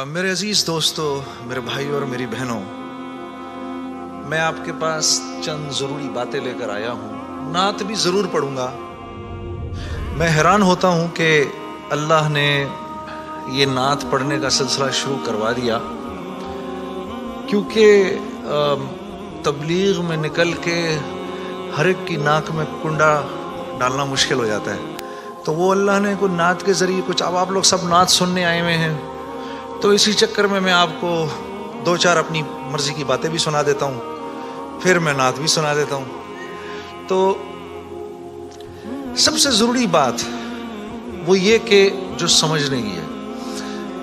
میرے عزیز دوستو، میرے بھائیوں اور میری بہنوں، میں آپ کے پاس چند ضروری باتیں لے کر آیا ہوں۔ نعت بھی ضرور پڑھوں گا۔ میں حیران ہوتا ہوں کہ اللہ نے یہ نعت پڑھنے کا سلسلہ شروع کروا دیا، کیونکہ تبلیغ میں نکل کے ہر ایک کی ناک میں کنڈا ڈالنا مشکل ہو جاتا ہے، تو وہ اللہ نے کوئی نعت کے ذریعے کچھ، اب آپ لوگ سب نعت سننے آئے ہوئے ہیں، تو اسی چکر میں آپ کو دو چار اپنی مرضی کی باتیں بھی سنا دیتا ہوں، پھر میں نعت بھی سنا دیتا ہوں۔ تو سب سے ضروری بات وہ یہ کہ جو سمجھنے کی ہے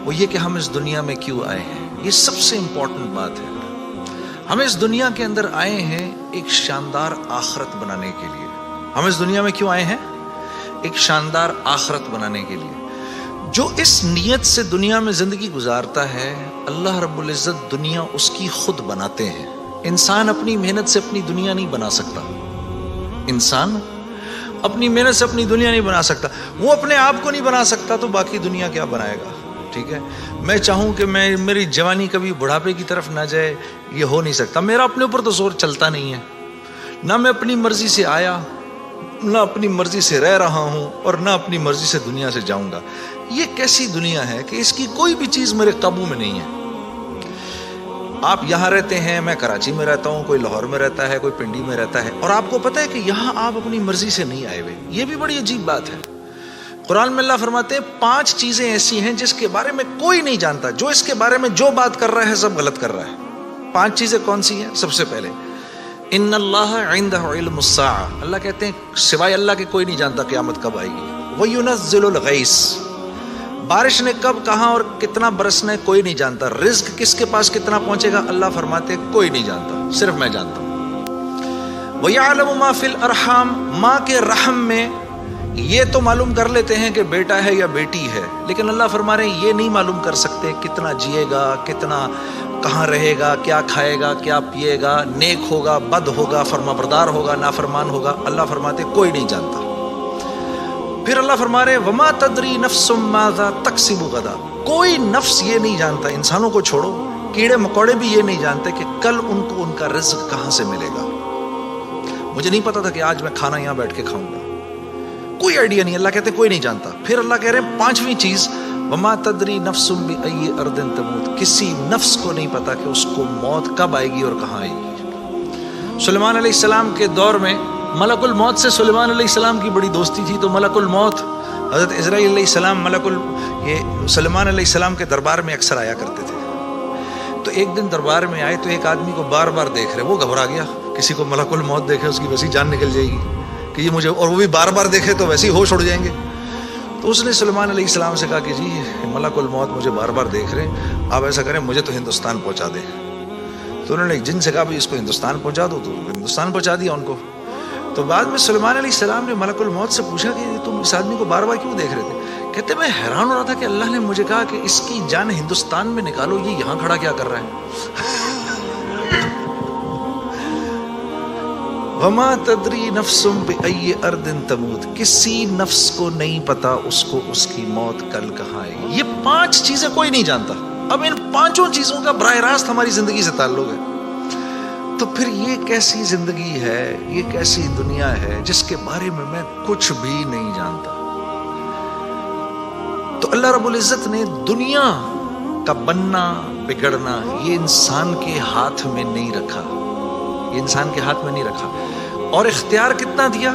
وہ یہ کہ ہم اس دنیا میں کیوں آئے ہیں۔ یہ سب سے امپورٹنٹ بات ہے۔ ہم اس دنیا کے اندر آئے ہیں ایک شاندار آخرت بنانے کے لیے۔ ہم اس دنیا میں کیوں آئے ہیں؟ ایک شاندار آخرت بنانے کے لیے۔ جو اس نیت سے دنیا میں زندگی گزارتا ہے، اللہ رب العزت دنیا اس کی خود بناتے ہیں۔ انسان اپنی محنت سے اپنی دنیا نہیں بنا سکتا۔ انسان اپنی محنت سے اپنی دنیا نہیں بنا سکتا۔ وہ اپنے آپ کو نہیں بنا سکتا تو باقی دنیا کیا بنائے گا؟ ٹھیک ہے، میں چاہوں کہ میری جوانی کبھی بڑھاپے کی طرف نہ جائے، یہ ہو نہیں سکتا۔ میرا اپنے اوپر تو زور چلتا نہیں ہے، نہ میں اپنی مرضی سے آیا، نہ اپنی مرضی سے رہ رہا ہوں، اور نہ اپنی مرضی سے دنیا سے جاؤں گا۔ یہ کیسی دنیا ہے کہ اس کی کوئی بھی چیز میرے قابو میں نہیں ہے۔ آپ یہاں رہتے ہیں، میں کراچی میں رہتا ہوں، کوئی لاہور میں رہتا ہے، کوئی پنڈی میں رہتا ہے، اور آپ کو پتہ ہے کہ یہاں آپ اپنی مرضی سے نہیں آئے ہوئے۔ یہ بھی بڑی عجیب بات ہے۔ قرآن میں اللہ فرماتے ہیں 5 چیزیں ایسی ہیں جس کے بارے میں کوئی نہیں جانتا، جو اس کے بارے میں جو بات کر رہا ہے سب غلط کر رہا ہے۔ 5 چیزیں کون سی ہیں؟ سب سے پہلے ان اللہ عنده علم الساعہ، اللہ کہتے ہیں سوائے اللہ کے کوئی نہیں جانتا قیامت کب آئے گی۔ وَيُنَزِّلُ الْغَيْثَ، بارش نے کب، کہاں اور کتنا برسنا ہے کوئی نہیں جانتا۔ رزق کس کے پاس کتنا پہنچے گا، اللہ فرماتے ہیں کوئی نہیں جانتا، صرف میں جانتا ہوں۔ وَيَعْلَمُ مَا فِي الْأَرْحَامِ، ماں کے رحم میں یہ تو معلوم کر لیتے ہیں کہ بیٹا ہے یا بیٹی ہے، لیکن اللہ فرما رہے ہیں یہ نہیں معلوم کر سکتے کتنا جیے گا، کتنا کہاں رہے گا، کیا کھائے گا، کیا پیے گا، نیک ہوگا، بد ہوگا، فرما بردار ہوگا، نافرمان ہوگا، اللہ فرماتے کوئی نہیں جانتا۔ پھر اللہ فرما رہے وما تدری نفس ماذا تکسب غدا، کوئی نفس یہ نہیں جانتا، انسانوں کو چھوڑو، کیڑے مکوڑے بھی یہ نہیں جانتے کہ کل ان کو ان کا رزق کہاں سے ملے گا۔ مجھے نہیں پتا تھا کہ آج میں کھانا یہاں بیٹھ کے کھاؤں گا، کوئی آئیڈیا نہیں۔ اللہ کہتے کوئی نہیں جانتا۔ پھر اللہ کہہ رہے ہیں 5ویں چیز وما تدری نفس بأی ارض تموت، کسی نفس کو نہیں پتا کہ اس کو موت کب آئے گی اور کہاں آئے گی۔ سلیمان علیہ السلام کے دور میں ملک الموت سے سلیمان علیہ السلام کی بڑی دوستی تھی، تو ملک الموت حضرت عزرائیل علیہ السلام یہ سلیمان علیہ السلام کے دربار میں اکثر آیا کرتے تھے۔ تو ایک دن دربار میں آئے تو ایک آدمی کو بار بار دیکھ رہے، وہ گھبرا گیا۔ کسی کو ملک الموت دیکھے اس کی ویسی جان نکل جائے گی کہ یہ مجھے، اور وہ بھی بار بار دیکھے تو ویسے ہی ہوش اڑ جائیں گے۔ تو اس نے سلیمان علیہ السلام سے کہا کہ جی ملک الموت مجھے بار بار دیکھ رہے ہیں، آپ ایسا کریں مجھے تو ہندوستان پہنچا دیں۔ تو انہوں نے ایک جن سے کہا اس کو ہندوستان پہنچا دو، تو ہندوستان پہنچا دیا ان کو۔ تو بعد میں سلیمان علیہ السلام نے ملک الموت سے پوچھا کہ تم اس آدمی کو بار بار کیوں دیکھ رہے تھے؟ کہتے میں حیران ہو رہا تھا کہ اللہ نے مجھے کہا کہ اس کی جان ہندوستان میں نکالو، یہ یہاں کھڑا کیا کر رہا ہے؟ وما تدری نفس بأی ارض تموت، کسی نفس کو نہیں پتا اس کو اس کی موت کل کہاں آئے گی۔ یہ 5 چیزیں کوئی نہیں جانتا۔ اب ان 5 چیزوں کا براہ راست ہماری زندگی سے تعلق ہے۔ تو پھر یہ کیسی زندگی ہے، یہ کیسی دنیا ہے جس کے بارے میں کچھ بھی نہیں جانتا؟ تو اللہ رب العزت نے دنیا کا بننا بگڑنا یہ انسان کے ہاتھ میں نہیں رکھا، یہ انسان کے ہاتھ میں نہیں رکھا۔ اور اختیار کتنا دیا؟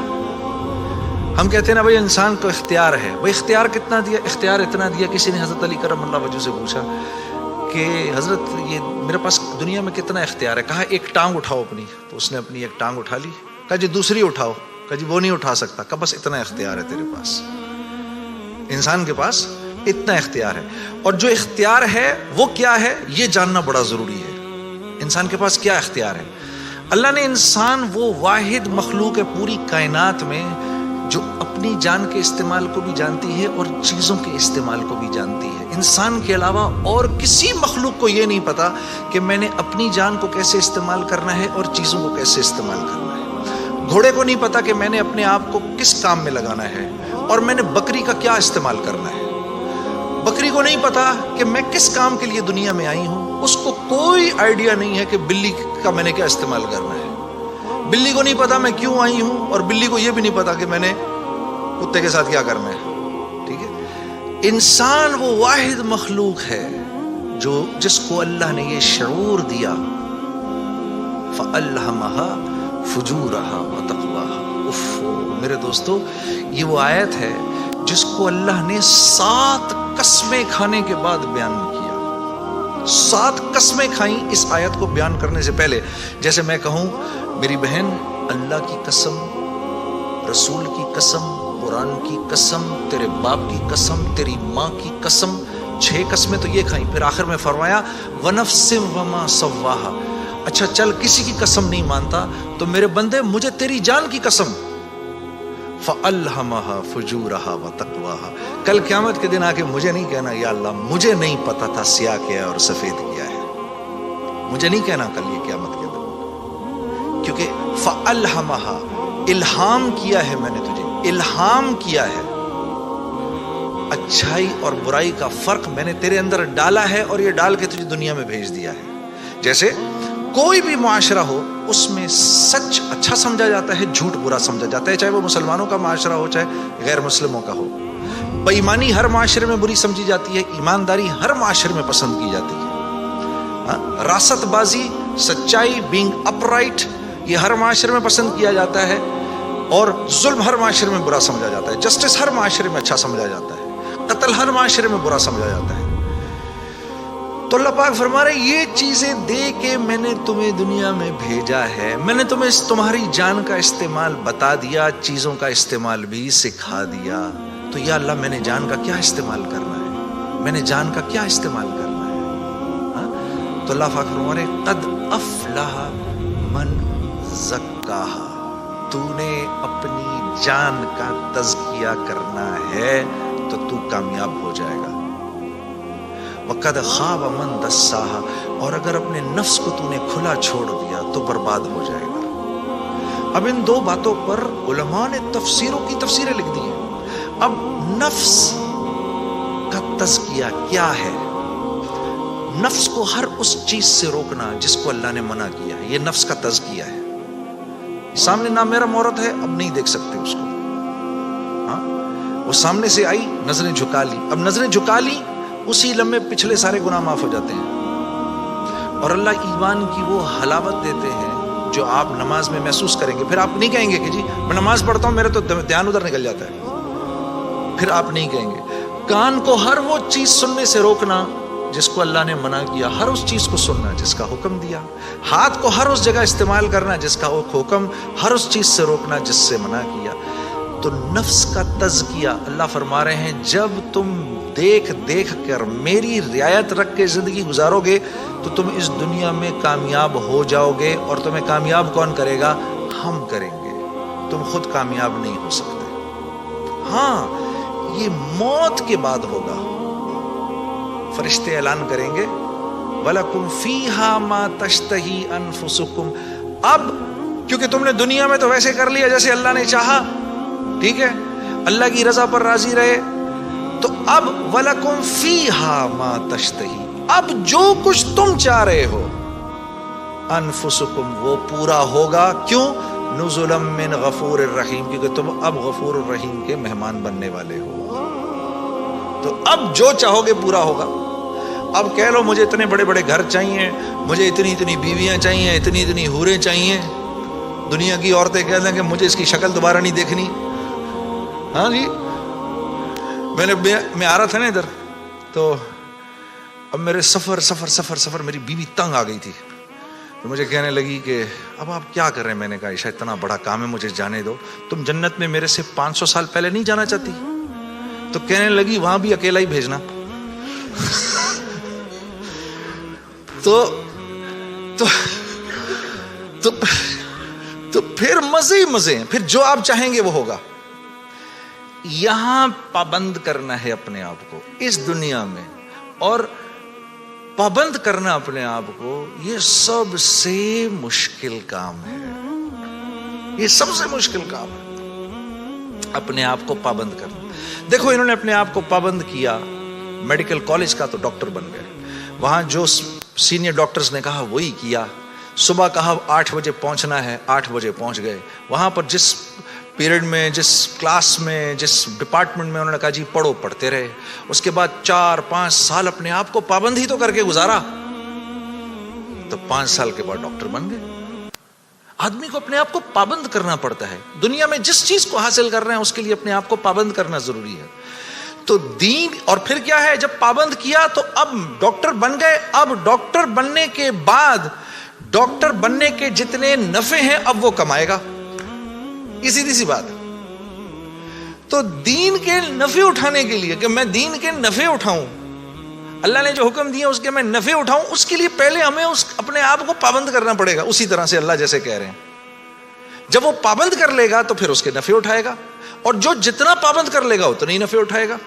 ہم کہتے ہیں نا بھائی انسان کو اختیار ہے، بھائی اختیار کتنا دیا؟ اختیار اتنا دیا، کسی نے حضرت علی کرم اللہ وجہ سے پوچھا کہ حضرت یہ میرے پاس دنیا میں کتنا اختیار ہے؟ کہا ایک ٹانگ اٹھاؤ اپنی، تو اس نے اپنی ایک ٹانگ اٹھا لی۔ کہا جی دوسری اٹھاؤ، کہا جی وہ نہیں اٹھا سکتا۔ کہا بس اتنا اختیار ہے تیرے پاس، انسان کے پاس اتنا اختیار ہے۔ اور جو اختیار ہے وہ کیا ہے یہ جاننا بڑا ضروری ہے۔ انسان کے پاس کیا اختیار ہے؟ اللہ نے انسان وہ واحد مخلوق ہے پوری کائنات میں جو اپنی جان کے استعمال کو بھی جانتی ہے اور چیزوں کے استعمال کو بھی جانتی ہے۔ انسان کے علاوہ اور کسی مخلوق کو یہ نہیں پتا کہ میں نے اپنی جان کو کیسے استعمال کرنا ہے اور چیزوں کو کیسے استعمال کرنا ہے۔ گھوڑے کو نہیں پتا کہ میں نے اپنے آپ کو کس کام میں لگانا ہے اور میں نے بکری کا کیا استعمال کرنا ہے۔ بکری بکری کو نہیں پتا کہ میں کس کام کے لیے دنیا میں آئی ہوں، اس کو کوئی آئیڈیا نہیں ہے کہ بلی کا میں نے کیا استعمال کرنا ہے، بلی کو نہیں پتا میں کیوں آئی ہوں، اور بلی کو یہ بھی نہیں پتا کہ میں نے کتے کے ساتھ کیا کرنا ہے. ٹھیک ہے، انسان وہ واحد مخلوق ہے جس کو اللہ نے یہ شعور دیا، فَأَلْهَمَهَا فُجُورَهَا وَتَقْوَاهَا. میرے دوستو، یہ وہ آیت ہے جس کو اللہ نے 7 قسمیں کھانے کے بعد بیان کیا. 7 قسمیں کھائیں اس آیت کو بیان کرنے سے پہلے. جیسے میں کہوں میری بہن، اللہ کی قسم، رسول کی قسم، قرآن کی قسم، تیرے باپ کی قسم، تیری ماں کی قسم، 6 قسمیں تو یہ کھائیں. پھر آخر میں فرمایا وَنَفْسٍ وَمَا سَوَّاهَا. اچھا چل کسی کی قسم نہیں مانتا تو میرے بندے مجھے تیری جان کی قسم، فَأَلْهَمَهَا فُجُورَهَا وَتَقْوَاهَا. کل قیامت کے دن آ کے مجھے نہیں کہنا یا اللہ مجھے نہیں پتا تھا سیاہ کیا ہے اور سفید کیا ہے. مجھے نہیں کہنا کل یہ قیامت کے دن، کیونکہ فَأَلْهَمَهَا الہام کیا ہے، میں نے تجھے الہام کیا ہے. اچھائی اور برائی کا فرق میں نے تیرے اندر ڈالا ہے اور یہ ڈال کے تجھے دنیا میں بھیج دیا ہے. جیسے کوئی بھی معاشرہ ہو اس میں سچ اچھا سمجھا جاتا ہے، جھوٹ برا سمجھا جاتا ہے، چاہے وہ مسلمانوں کا معاشرہ ہو چاہے غیر مسلموں کا ہو. بے ایمانی ہر معاشرے میں بری سمجھی جاتی ہے، ایمانداری ہر معاشرے میں پسند کی جاتی ہے. راست بازی، سچائی، بینگ اپ رائٹ، یہ ہر معاشرے میں پسند کیا جاتا ہے، اور ظلم ہر معاشرے میں برا سمجھا جاتا ہے. جسٹس ہر معاشرے میں اچھا سمجھا جاتا ہے، قتل ہر معاشرے میں برا سمجھا جاتا ہے. تو اللہ پاک فرما رہے یہ چیزیں دے کے میں نے تمہیں دنیا میں بھیجا ہے، میں نے تمہیں تمہاری جان کا استعمال بتا دیا، چیزوں کا استعمال بھی سکھا دیا. تو یا اللہ میں نے جان کا کیا استعمال کرنا ہے، میں نے جان کا کیا استعمال کرنا ہے. تو اللہ پاک فرما رہے قد افلح من زکاہا. تو نے اپنی جان کا تزکیہ کرنا ہے تو تو کامیاب ہو جائے گا. وَقَدْ خَابَ مَنْ دَسَّاهَا. اور اگر اپنے نفس کو تو نے کھلا چھوڑ دیا تو برباد ہو جائے گا. اب ان 2 باتوں پر علماء نے تفسیروں کی تفسیریں لکھ دی ہیں. اب نفس کا تزکیہ کیا ہے؟ نفس کو ہر اس چیز سے روکنا جس کو اللہ نے منع کیا ہے، یہ نفس کا تزکیہ ہے. سامنے نامحرم عورت ہے، اب نہیں دیکھ سکتے اس کو. وہ سامنے سے آئی، نظریں جھکا لی. اب نظریں جھکا لی، اسی لمحے پچھلے سارے گناہ معاف ہو جاتے ہیں. اور اللہ ایمان کی وہ حلاوت دیتے ہیں جو آپ نماز میں محسوس کریں گے. پھر آپ نہیں کہیں گے کہ جی میں نماز پڑھتا ہوں میرے تو دھیان ادھر نکل جاتا ہے. پھر آپ نہیں کہیں گے. کان کو ہر وہ چیز سننے سے روکنا جس کو اللہ نے منع کیا، ہر اس چیز کو سننا جس کا حکم دیا. ہاتھ کو ہر اس جگہ استعمال کرنا جس کا حکم، ہر اس چیز سے روکنا جس سے منع کیا. تو نفس کا تزکیہ اللہ فرما رہے ہیں جب تم دیکھ کر میری رعایت رکھ کے زندگی گزارو گے تو تم اس دنیا میں کامیاب ہو جاؤ گے. اور تمہیں کامیاب کون کرے گا؟ ہم کریں گے. تم خود کامیاب نہیں ہو سکتے. ہاں یہ موت کے بعد ہوگا. فرشتے اعلان کریں گے وَلَكُمْ فِيهَا مَا تَشْتَهِي أَنفُسُكُمْ. اب کیونکہ تم نے دنیا میں تو ویسے کر لیا جیسے اللہ نے چاہا، ٹھیک ہے، اللہ کی رضا پر راضی رہے، تو اب وَلَكُمْ فِيهَا مَا تَشْتَهِي، اب جو کچھ تم چاہ رہے ہو انفسکم وہ پورا ہوگا. کیوں؟ نزلا من غفور الرحیم، کیونکہ تم اب غفور الرحیم کے مہمان بننے والے ہو. تو اب جو چاہو گے پورا ہوگا. اب کہہ لو مجھے اتنے بڑے بڑے گھر چاہیے، مجھے اتنی بیویاں چاہیے، اتنی حوریں چاہیے. دنیا کی عورتیں کہہ دیں کہ مجھے اس کی شکل دوبارہ نہیں دیکھنی. ہاں جی، میں آ رہا تھا نا ادھر، تو اب میرے سفر میری بیوی تنگ آ گئی تھی. تو مجھے کہنے لگی کہ اب آپ کیا کر رہے ہیں؟ میں نے کہا عائشہ اتنا بڑا کام ہے، مجھے جانے دو. تم جنت میں میرے سے 500 سال پہلے نہیں جانا چاہتی؟ تو کہنے لگی وہاں بھی اکیلا ہی بھیجنا. تو پھر مزے ہی مزے ہیں. پھر جو آپ چاہیں گے وہ ہوگا. یہاں پابند کرنا ہے اپنے آپ کو اس دنیا میں، اور پابند کرنا اپنے آپ کو یہ سب سے مشکل کام ہے. یہ سب سے مشکل کام ہے اپنے آپ کو پابند کرنا. دیکھو انہوں نے اپنے آپ کو پابند کیا میڈیکل کالج کا تو ڈاکٹر بن گئے. وہاں جو سینئر ڈاکٹرز نے کہا وہی کیا. صبح کہا 8 بجے پہنچنا ہے, 8 بجے پہنچ گئے. وہاں پر جس پیریڈ میں, جس کلاس میں, جس ڈپارٹمنٹ میں انہوں نے کہا جی پڑھو, پڑھتے رہے. اس کے بعد 4-5 سال اپنے آپ کو پابند ہی تو کر کے گزارا, تو 5 سال کے بعد ڈاکٹر بن گئے. آدمی کو اپنے آپ کو پابند کرنا پڑتا ہے. دنیا میں جس چیز کو حاصل کر رہے ہیں اس کے لیے اپنے آپ کو پابند کرنا ضروری ہے. تو دین, اور پھر کیا ہے, جب پابند کیا تو اب ڈاکٹر بن گئے. اب ڈاکٹر بننے کے بعد ڈاکٹر بننے کے جتنے نفع ہیں اب وہ کمائے گا. یہ سیدھی سی بات. تو دین کے نفع اٹھانے کے لیے, کہ میں دین کے نفع اٹھاؤں, اللہ نے جو حکم دیا اس کے میں نفع اٹھاؤں, اس کے لیے پہلے ہمیں اپنے آپ کو پابند کرنا پڑے گا. اسی طرح سے اللہ جیسے کہہ رہے ہیں, جب وہ پابند کر لے گا تو پھر اس کے نفع اٹھائے گا, اور جو جتنا پابند کر لے گا اتنا ہی نفع اٹھائے گا.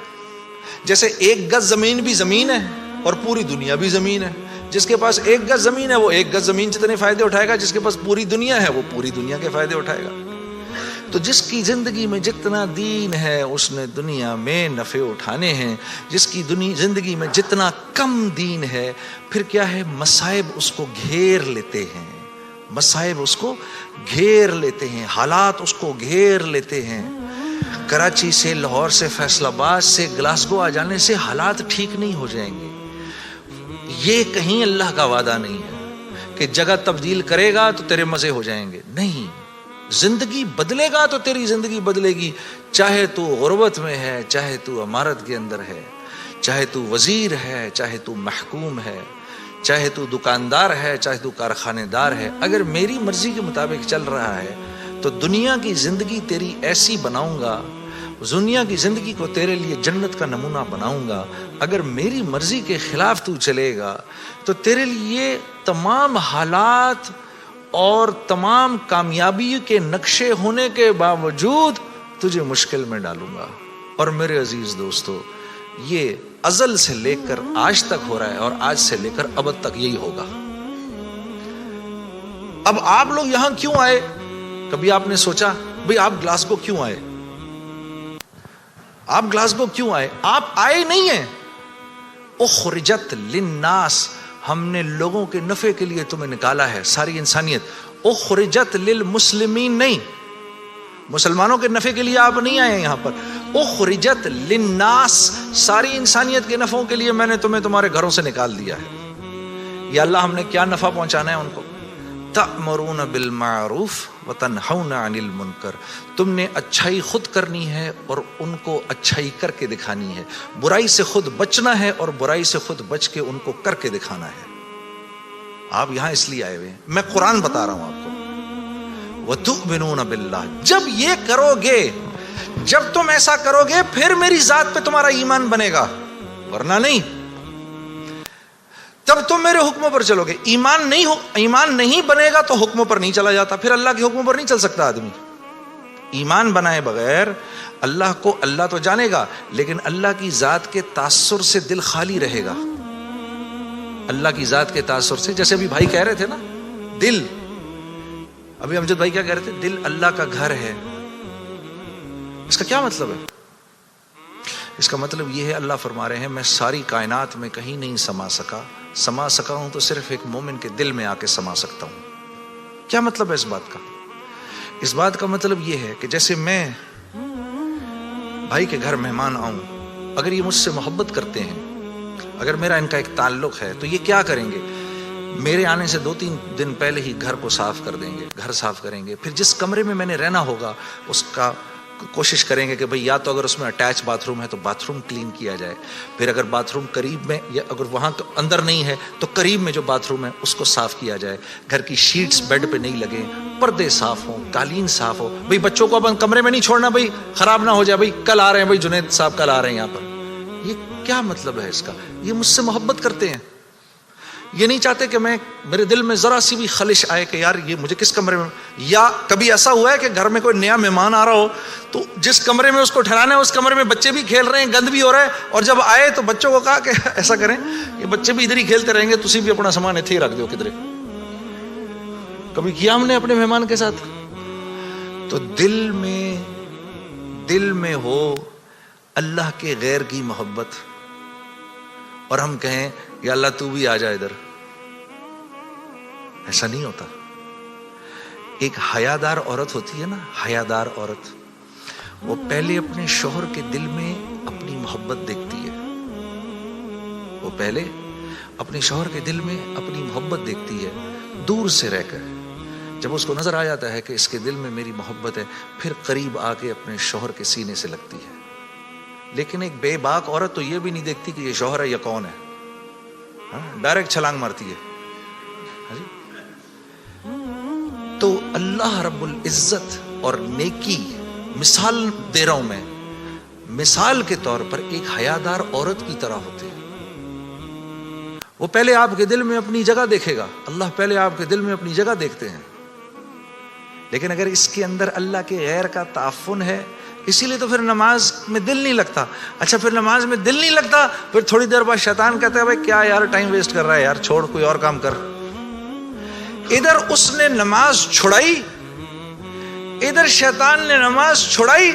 جیسے 1 گز زمین بھی زمین ہے اور پوری دنیا بھی زمین ہے. جس کے پاس 1 گز زمین ہے وہ 1 گز زمین جتنے فائدے اٹھائے گا, جس کے پاس پوری دنیا ہے وہ پوری دنیا کے فائدے اٹھائے گا. تو جس کی زندگی میں جتنا دین ہے اس نے دنیا میں نفع اٹھانے ہیں. جس کی زندگی میں جتنا کم دین ہے, پھر کیا ہے, مصائب اس کو گھیر لیتے ہیں. مصائب اس کو گھیر لیتے ہیں, حالات اس کو گھیر لیتے ہیں. کراچی سے, لاہور سے, فیصل آباد سے گلاسگو آ جانے سے حالات ٹھیک نہیں ہو جائیں گے. یہ کہیں اللہ کا وعدہ نہیں ہے کہ جگہ تبدیل کرے گا تو تیرے مزے ہو جائیں گے. نہیں, زندگی بدلے گا تو تیری زندگی بدلے گی. چاہے تو غربت میں ہے, چاہے تو امارت کے اندر ہے, چاہے تو وزیر ہے, چاہے تو محکوم ہے, چاہے تو دکاندار ہے, چاہے تو کارخانے دار ہے. اگر میری مرضی کے مطابق چل رہا ہے تو دنیا کی زندگی تیری ایسی بناؤں گا, دنیا کی زندگی کو تیرے لیے جنت کا نمونہ بناؤں گا. اگر میری مرضی کے خلاف تو چلے گا تو تیرے لیے تمام حالات اور تمام کامیابی کے نقشے ہونے کے باوجود تجھے مشکل میں ڈالوں گا. اور میرے عزیز دوستو, یہ ازل سے لے کر آج تک ہو رہا ہے, اور آج سے لے کر ابد تک یہی ہوگا. اب آپ لوگ یہاں کیوں آئے؟ کبھی آپ نے سوچا بھئی آپ گلاسگو کیوں آئے؟ آپ گلاسگو کیوں آئے؟ آپ آئے نہیں ہیں. اخرجت للناس, ہم نے لوگوں کے نفع کے لیے تمہیں نکالا ہے, ساری انسانیت. اخرجت للمسلمین نہیں, مسلمانوں کے نفع کے لیے آپ نہیں آئے ہیں یہاں پر. اخرجت للناس, ساری انسانیت کے نفعوں کے لیے میں نے تمہیں تمہارے گھروں سے نکال دیا ہے. یا اللہ ہم نے کیا نفع پہنچانا ہے ان کو؟ تأمرون بالمعروف وتنہون عن المنکر, تم نے اچھائی خود کرنی ہے اور ان کو اچھائی کر کے دکھانی ہے. برائی سے خود بچنا ہے اور برائی سے خود بچ کے ان کو کر کے دکھانا ہے. آپ یہاں اس لیے آئے ہوئے ہیں, میں قرآن بتا رہا ہوں آپ کو. وتؤمنون باللہ, جب یہ کرو گے, جب تم ایسا کرو گے پھر میری ذات پہ تمہارا ایمان بنے گا, ورنہ نہیں. تب تم میرے حکموں پر چلو گے. ایمان نہیں بنے گا تو حکموں پر نہیں چلا جاتا, پھر اللہ کے حکموں پر نہیں چل سکتا آدمی. ایمان بنائے بغیر اللہ کو, اللہ تو جانے گا لیکن اللہ کی ذات کے تاثر سے دل خالی رہے گا. اللہ کی ذات کے تاثر سے, جیسے ابھی بھائی کہہ رہے تھے نا, دل, ابھی امجد بھائی کیا کہہ رہے تھے, دل اللہ کا گھر ہے. اس کا کیا مطلب ہے؟ اس کا مطلب یہ ہے, اللہ فرما رہے ہیں میں ساری کائنات میں کہیں نہیں سما سکا ہوں تو صرف ایک مومن کے دل میں آ کے سما سکتا ہوں. کیا مطلب ہے اس بات کا؟ اس بات کا مطلب یہ ہے کہ جیسے میں بھائی کے گھر مہمان آؤں, اگر یہ مجھ سے محبت کرتے ہیں, اگر میرا ان کا ایک تعلق ہے, تو یہ کیا کریں گے, میرے آنے سے 2-3 دن پہلے ہی گھر کو صاف کر دیں گے, گھر صاف کریں گے. پھر جس کمرے میں میں نے رہنا ہوگا اس کا کوشش کریں گے کہ بھئی یا تو اگر اس میں اٹیچ باتھ روم ہے تو باتھ روم کلین کیا جائے, پھر اگر باتھ روم قریب میں, یا اگر وہاں اندر نہیں ہے تو قریب میں جو باتھ روم ہے اس کو صاف کیا جائے. گھر کی شیٹس بیڈ پہ نہیں لگیں, پردے صاف ہوں, قالین صاف ہو. بھئی بچوں کو اب کمرے میں نہیں چھوڑنا, بھئی خراب نہ ہو جائے, بھئی کل آ رہے ہیں, بھئی جنید صاحب کل آ رہے ہیں یہاں پر. یہ کیا مطلب ہے اس کا؟ یہ مجھ سے محبت کرتے ہیں, یہ نہیں چاہتے کہ میرے دل میں ذرا سی بھی خلش آئے کہ یار یہ مجھے کس کمرے میں. یا کبھی ایسا ہوا ہے کہ گھر میں کوئی نیا مہمان آ رہا ہو تو جس کمرے میں اس کو ٹھہرانا ہے اس کمرے میں بچے بھی کھیل رہے ہیں, گند بھی ہو رہا ہے, اور جب آئے تو بچوں کو کہا کہ ایسا کریں, یہ بچے بھی ادھر ہی کھیلتے رہیں گے, تسی بھی اپنا سامان اتھے ہی رکھ دو کدھر. کبھی کیا ہم نے اپنے مہمان کے ساتھ؟ تو دل میں ہو اللہ کے غیر کی محبت, اور ہم کہیں یا اللہ تو بھی آ جا ادھر. ایسا نہیں ہوتا. ایک حیادار عورت ہوتی ہے نا, حیادار عورت, وہ پہلے اپنے شوہر کے دل میں اپنی محبت دیکھتی ہے. وہ پہلے اپنے شوہر کے دل میں اپنی محبت دیکھتی ہے دور سے رہ کر. جب اس کو نظر آ جاتا ہے کہ اس کے دل میں میری محبت ہے, پھر قریب آ کے اپنے شوہر کے سینے سے لگتی ہے. لیکن ایک بے باک عورت تو یہ بھی نہیں دیکھتی کہ یہ شوہر ہے یا کون ہے, ڈائریکٹ چھلانگ مارتی ہے. تو اللہ رب العزت اور نیکی, مثال دے رہا ہوں میں, مثال کے طور پر ایک حیادار عورت کی طرح ہوتے ہیں. وہ پہلے آپ کے دل میں اپنی جگہ دیکھے گا. اللہ پہلے آپ کے دل میں اپنی جگہ دیکھتے ہیں. لیکن اگر اس کے اندر اللہ کے غیر کا تعفن ہے, اسی لیے تو پھر نماز میں دل نہیں لگتا. اچھا پھر نماز میں دل نہیں لگتا, پھر تھوڑی دیر بعد شیطان کہتا ہے بھائی کیا یار ٹائم ویسٹ کر رہا ہے یار, چھوڑ کوئی اور کام کر. ادھر اس نے نماز چھڑائی, ادھر شیطان نے نماز چھڑائی,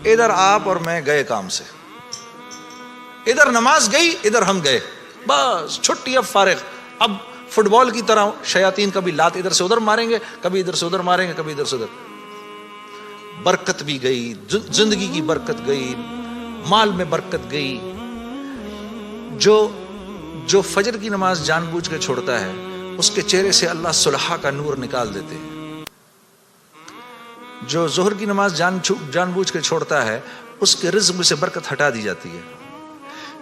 ادھر آپ اور میں گئے کام سے. ادھر نماز گئی, ادھر ہم گئے, بس چھٹی, اب فارغ. اب فٹ بال کی طرح شیاطین کبھی لات ادھر سے ادھر ماریں گے, کبھی ادھر سے ادھر ماریں گے, کبھی ادھر سے ادھر. برکت بھی گئی, زندگی کی برکت گئی, مال میں برکت گئی. جو فجر کی نماز جان بوجھ کے چھوڑتا ہے, اس کے چہرے سے اللہ صلحہ کا نور نکال دیتے ہیں. جو ظہر کی نماز جان بوجھ کے چھوڑتا ہے, اس کے رزق میں سے برکت ہٹا دی جاتی ہے.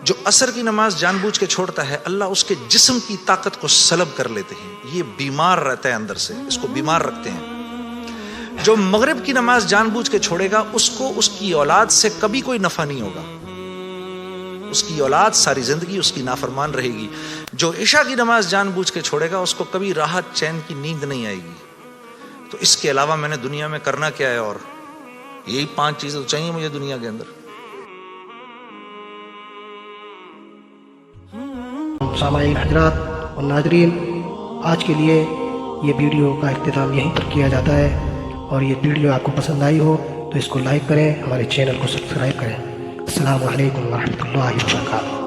جو عصر کی نماز جان بوجھ کے چھوڑتا ہے, اللہ اس کے جسم کی طاقت کو سلب کر لیتے ہیں. یہ بیمار رہتا ہے اندر سے, اس کو بیمار رکھتے ہیں. جو مغرب کی نماز جان بوجھ کے چھوڑے گا, اس کو اس کی اولاد سے کبھی کوئی نفع نہیں ہوگا. اس کی اولاد ساری زندگی اس کی نافرمان رہے گی. جو عشاء کی نماز جان بوجھ کے چھوڑے گا, اس کو کبھی راحت چین کی نیند نہیں آئے گی. تو اس کے علاوہ میں نے دنیا میں کرنا کیا ہے؟ اور یہی 5 چیزیں تو چاہیے مجھے دنیا کے اندر. سامعین حضرات اور ناظرین, آج کے لیے یہ ویڈیو کا اختتام یہیں پر کیا جاتا ہے. اور یہ ویڈیو آپ کو پسند آئی ہو تو اس کو لائک کریں, ہمارے چینل کو سبسکرائب کریں. السلام علیکم ورحمۃ اللہ وبرکاتہ.